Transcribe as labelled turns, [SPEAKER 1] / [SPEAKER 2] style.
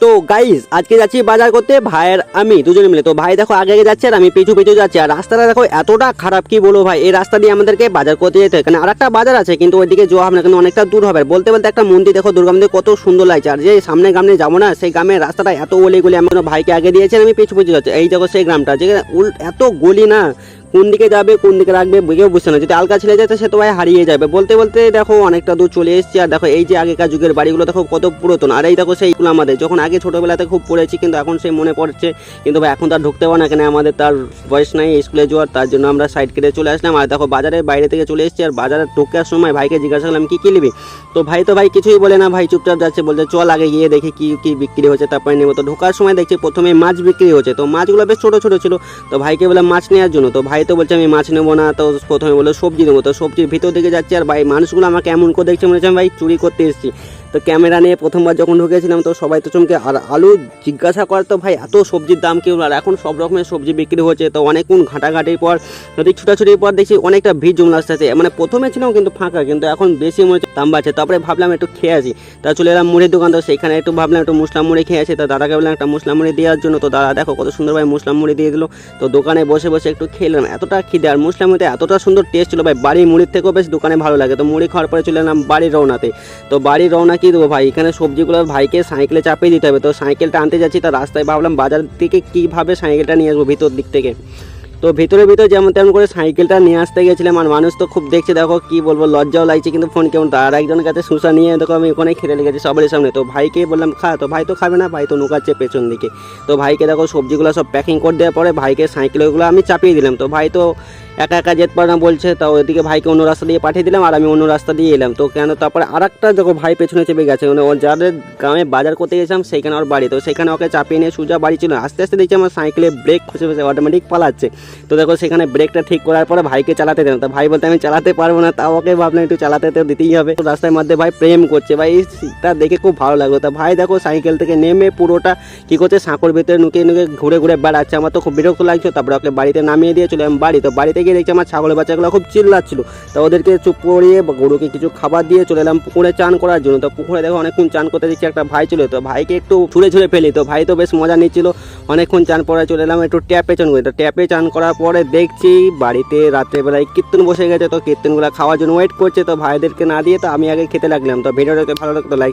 [SPEAKER 1] তো গাইস আজকে যাচ্ছি বাজার করতে ভাইয়ের আমি দুজনে মিলে। তো ভাই দেখো আগে আগে যাচ্ছে আর আমি পিছু পিছু যাচ্ছি। আর রাস্তাটা দেখো এতটা খারাপ কি বলবো ভাই, এই রাস্তা দিয়ে আমাদেরকে বাজার করতে যেতে হয়। কারণ আরেকটা বাজার আছে কিন্তু ওইদিকে যাওয়া হবে না, কিন্তু অনেকটা দূর হবে। বলতে বলতে একটা মন্দির দেখো, দুর্গা মন্দির কত সুন্দর লাগছে। আর যে সামনে গ্রামে যাবো না, সেই গ্রামের রাস্তাটা এত গলি গলি, আমি ভাইকে আগে দিয়েছি আমি পিছু পিছু যাচ্ছি। এই দেখো সেই গ্রামটা, যেখানে এত গলি না, কোন দিকে যাবে কোন দিকে রাখবে কেউ বুঝছে না। যদি আলকা ছেলে যেতে সে তো ভাই হারিয়ে যাবে। বলতে বলতে দেখো অনেকটা দূর চলে এসেছি। আর দেখো এই যে আগেকার যুগের বাড়িগুলো দেখো কত পুরাতন। আর এই দেখো সেইগুলো আমাদের যখন আগে ছোটোবেলাতে খুব পড়েছি, কিন্তু এখন সেই মনে পড়ছে। কিন্তু ভাই এখন তো আর ঢুকতে পারবো না, কেন আমাদের তার বয়স নাই স্কুলে যাওয়ার, তার জন্য আমরা সাইড কেটে চলে আসলাম। আর দেখো বাজারের বাইরে থেকে চলে এসেছি। আর বাজারে ঢোকার সময় ভাইকে জিজ্ঞাসা করলাম কি নিবি। তো ভাই কিছুই বলে না, ভাই চুপচাপ যাচ্ছে, বলছে চল আগে গিয়ে দেখি কি কি বিক্রি হচ্ছে তারপরে নেবো। তো ঢোকার সময় দেখছি প্রথমে মাছ বিক্রি হচ্ছে। তো মাছগুলো বেশ ছোটো ছোটো ছিল। তো ভাইকে বললাম মাছ নেওয়ার জন্য। তো ভাই তো বলছে আমি মাছ নেবো না। তো প্রথমে বললো সবজি নেবো। তো সবজির ভিতর দিকে যাচ্ছি। আর ভাই মানুষগুলো আমাকে এমন করে দেখছে মনে হচ্ছে আমি ভাই চুরি করতে এসেছি। তো ক্যামেরা নিয়ে প্রথমবার যখন ঢুকেছিলাম তো সবাই তো চমকে। আর আলু জিজ্ঞাসা করে তো ভাই এত সবজির দাম কেউ। আর এখন সব রকমের সবজি বিক্রি হচ্ছে। তো অনেকক্ষণ ঘাটাঘাটির পর ওদিক ছুটাছুটির পর দেখছি অনেকটা ভিড় জমে আসতেছে। মানে প্রথমে ছিলাম কিন্তু ফাঁকা, কিন্তু এখন বেশি মনে হচ্ছে দাম বাড়ছে। তারপরে ভাবলাম একটু খেয়ে আসি। তা চলে এলাম মুড়ির দোকান। তো সেখানে একটু ভাবলাম একটু মুসলাম মুড়ি খেয়ে আসি। তো দাদাকে বললাম একটা মুসলাম মুড়ি দেওয়ার জন্য। তো দাদা দেখো কত সুন্দরভাবে মুসলাম মুড়ি দিয়ে দিল। তো দোকানে বসে বসে একটু খেলাম, এতটা খিদে। আর মুসলাম মুড়িতে এতটা সুন্দর টেস্ট ছিল ভাই, বাড়ির মুড়ির থেকেও বেশ দোকানে ভালো লাগে। তো মুড়ি খাওয়ার পরে চলে এলাম বাড়ির রওনাতে। তো বাড়ির রওনা কি দেবো ভাই, এখানে সবজিগুলো ভাইকে সাইকেলে চাপিয়ে দিতে হবে। তো সাইকেলটা আনতে যাচ্ছি, তো রাস্তায় ভাবলাম বাজার থেকে কীভাবে সাইকেলটা নিয়ে আসবো ভিতর দিক থেকে। তো ভিতরে যেমন তেমন করে সাইকেলটা নিয়ে আসতে গেছিলাম। আর মানুষ তো খুব দেখছে, দেখো কি বলবো, লজ্জাও লাগছে কিন্তু ফোন কেমন। আর একজনের কাছে শুষা নিয়ে দেখো আমি ওখানে খেতে লেগেছি সবারই সামনে। তো ভাইকে বললাম খা, তো ভাই তো খাবে না, ভাই তো নুকাচ্ছে পেছন দিকে। তো ভাইকে দেখো সবজিগুলো সব প্যাকিং করে দেওয়ার পরে ভাইকে সাইকেলগুলো আমি চাপিয়ে দিলাম। তো ভাই তো একা একা যেতে পারে না বলছে। তো ওইদিকে ভাইকে অন্য রাস্তা দিয়ে পাঠিয়ে দিলাম আর আমি অন্য রাস্তা দিয়ে এলাম। তো কেন তারপরে আর একটা দেখো ভাই পেছনে চেপে গেছে, মানে ও যাদের গ্রামে বাজার করতে গেছিলাম সেইখানে ওর বাড়ি। তো সেখানে ওকে চাপিয়ে নিয়ে সোজা বাড়ি ছিল। আস্তে আস্তে দেখছি আমার সাইকেলে ব্রেক খসে খসে অটোমেটিক পালাচ্ছে। তো দেখো সেখানে ব্রেকটা ঠিক করার পরে ভাইকে চালাতে দিলাম। তো ভাই বলতে আমি চালাতে পারবো না, তাও ওকে ভাবলাম একটু চালাতে তো দিতেই হবে। তো রাস্তার মধ্যে ভাই প্রেম করছে, ভাই তা দেখে খুব ভালো লাগলো। তা ভাই দেখো সাইকেল থেকে নেমে পুরোটা কী করছে সাঁকোর ভিতরে নুকিয়ে নুকিয়ে ঘুরে ঘুরে বেড়াচ্ছে। আমার তো খুব বিরক্ত লাগছে। তারপরে ওকে বাড়িতে নামিয়ে দিয়ে চলে আমি বাড়ি। তো বাড়িতে গিয়ে দেখছি আমার ছাগলের বাচ্চাগুলো খুব চিল্লাচ্ছিল। তো ওদেরকে চুপ করিয়ে গরুকে কিছু খাবার দিয়ে চলে এলাম পুকুরে চান করার জন্য। তো পুকুরে দেখো অনেকক্ষণ চান করতে দেখছি একটা ভাই ছিল। তো ভাইকে একটু ছুঁড়ে ছুঁড়ে ফেলি। তো ভাই তো বেশ মজা নিচ্ছিল। অনেকক্ষণ চান পরে চলে এলাম একটু ট্যাপে চান করি। তো ট্যাপে চান করার পরে দেখছি বাড়িতে রাত্রেবেলায় কীর্তন বসে গেছে। তো কীর্তনগুলো খাওয়ার জন্য ওয়েট করছে। তো ভাইদেরকে না দিয়ে তো আমি আগে খেতে লাগলাম। তো ভিডিওটাকে ভালো লাগতো লাইক